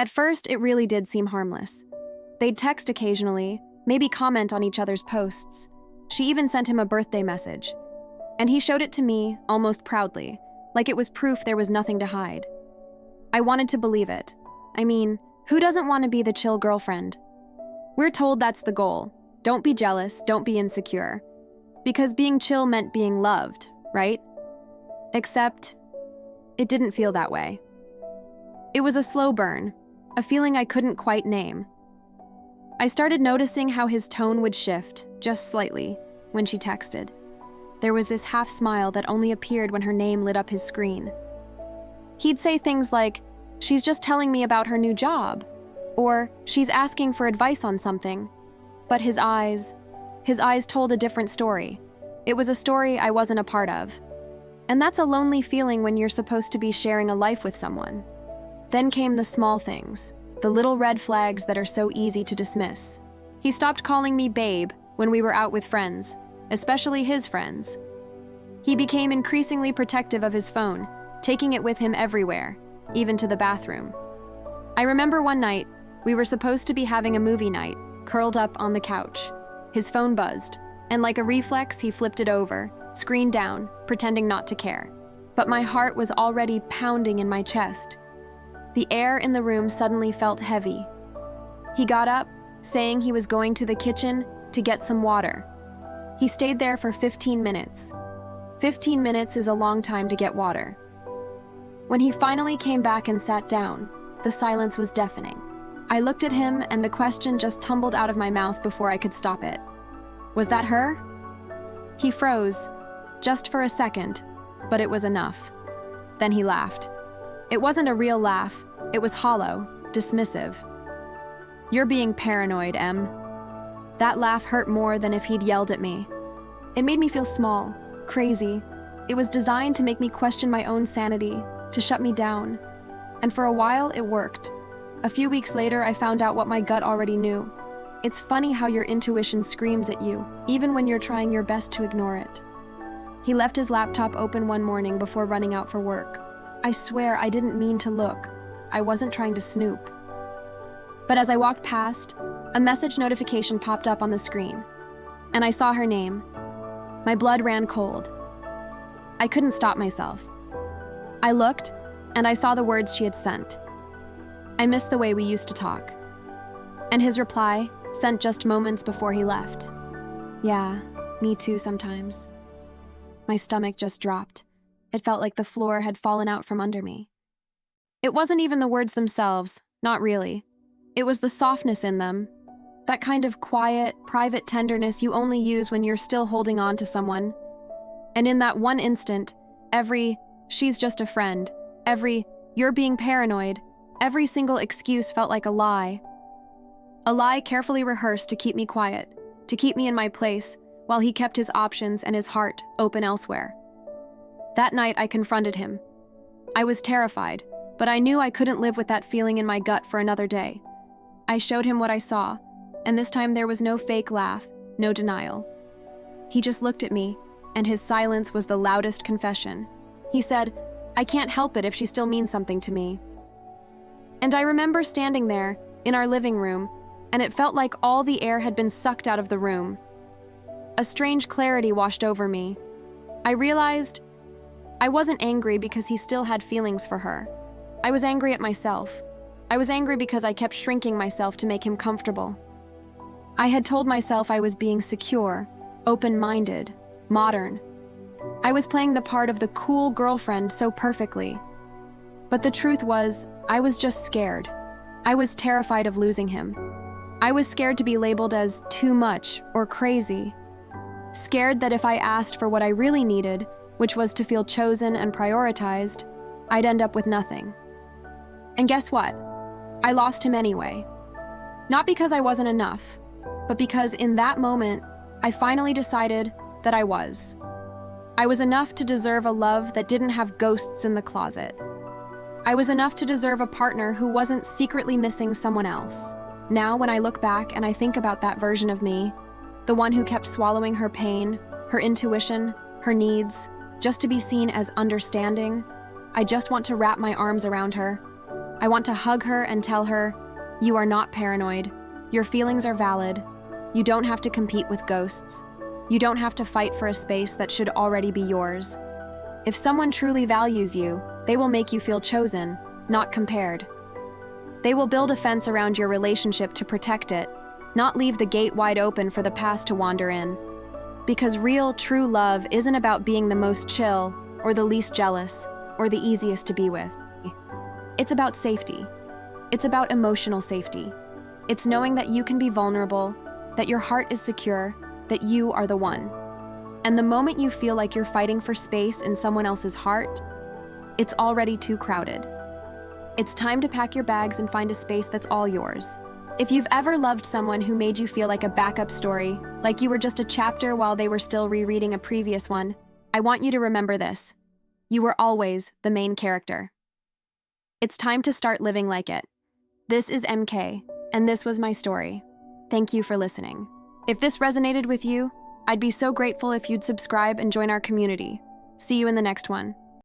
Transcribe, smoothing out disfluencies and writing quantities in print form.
At first, it really did seem harmless. They'd text occasionally, maybe comment on each other's posts. She even sent him a birthday message. And he showed it to me, almost proudly, like it was proof there was nothing to hide. I wanted to believe it. I mean, who doesn't want to be the chill girlfriend? We're told that's the goal. Don't be jealous, don't be insecure. Because being chill meant being loved, right? Except, it didn't feel that way. It was a slow burn, a feeling I couldn't quite name. I started noticing how his tone would shift, just slightly, when she texted. There was this half smile that only appeared when her name lit up his screen. He'd say things like, "She's just telling me about her new job," or "She's asking for advice on something." But his eyes told a different story. It was a story I wasn't a part of. And that's a lonely feeling when you're supposed to be sharing a life with someone. Then came the small things, the little red flags that are so easy to dismiss. He stopped calling me babe when we were out with friends, especially his friends. He became increasingly protective of his phone, taking it with him everywhere, even to the bathroom. I remember one night, we were supposed to be having a movie night, curled up on the couch. His phone buzzed, and like a reflex, he flipped it over, screen down, pretending not to care. But my heart was already pounding in my chest. The air in the room suddenly felt heavy. He got up, saying he was going to the kitchen to get some water. He stayed there for 15 minutes. 15 minutes is a long time to get water. When he finally came back and sat down, the silence was deafening. I looked at him and the question just tumbled out of my mouth before I could stop it. Was that her? He froze, just for a second, but it was enough. Then he laughed. It wasn't a real laugh, it was hollow, dismissive. "You're being paranoid, Em." That laugh hurt more than if he'd yelled at me. It made me feel small, crazy. It was designed to make me question my own sanity, to shut me down. And for a while, it worked. A few weeks later, I found out what my gut already knew. It's funny how your intuition screams at you, even when you're trying your best to ignore it. He left his laptop open one morning before running out for work. I swear I didn't mean to look. I wasn't trying to snoop. But as I walked past, a message notification popped up on the screen, and I saw her name. My blood ran cold. I couldn't stop myself. I looked, and I saw the words she had sent. "I miss the way we used to talk." And his reply, sent just moments before he left. "Yeah, me too sometimes." My stomach just dropped. It felt like the floor had fallen out from under me. It wasn't even the words themselves, not really. It was the softness in them, that kind of quiet, private tenderness you only use when you're still holding on to someone. And in that one instant, every "she's just a friend," every "you're being paranoid," every single excuse felt like a lie. A lie carefully rehearsed to keep me quiet, to keep me in my place, while he kept his options and his heart open elsewhere. That night, I confronted him. I was terrified, but I knew I couldn't live with that feeling in my gut for another day. I showed him what I saw, and this time there was no fake laugh, no denial. He just looked at me, and his silence was the loudest confession. He said, "I can't help it if she still means something to me." And I remember standing there, in our living room, and it felt like all the air had been sucked out of the room. A strange clarity washed over me. I realized I wasn't angry because he still had feelings for her. I was angry at myself. I was angry because I kept shrinking myself to make him comfortable. I had told myself I was being secure, open-minded, modern. I was playing the part of the cool girlfriend so perfectly. But the truth was, I was just scared. I was terrified of losing him. I was scared to be labeled as too much or crazy. Scared that if I asked for what I really needed, which was to feel chosen and prioritized, I'd end up with nothing. And guess what? I lost him anyway. Not because I wasn't enough, but because in that moment, I finally decided that I was. I was enough to deserve a love that didn't have ghosts in the closet. I was enough to deserve a partner who wasn't secretly missing someone else. Now, when I look back and I think about that version of me, the one who kept swallowing her pain, her intuition, her needs, just to be seen as understanding, I just want to wrap my arms around her. I want to hug her and tell her, you are not paranoid. Your feelings are valid. You don't have to compete with ghosts. You don't have to fight for a space that should already be yours. If someone truly values you, they will make you feel chosen, not compared. They will build a fence around your relationship to protect it, not leave the gate wide open for the past to wander in. Because real, true love isn't about being the most chill, or the least jealous, or the easiest to be with. It's about safety. It's about emotional safety. It's knowing that you can be vulnerable, that your heart is secure, that you are the one. And the moment you feel like you're fighting for space in someone else's heart, it's already too crowded. It's time to pack your bags and find a space that's all yours. If you've ever loved someone who made you feel like a backup story, like you were just a chapter while they were still rereading a previous one, I want you to remember this. You were always the main character. It's time to start living like it. This is MK, and this was my story. Thank you for listening. If this resonated with you, I'd be so grateful if you'd subscribe and join our community. See you in the next one.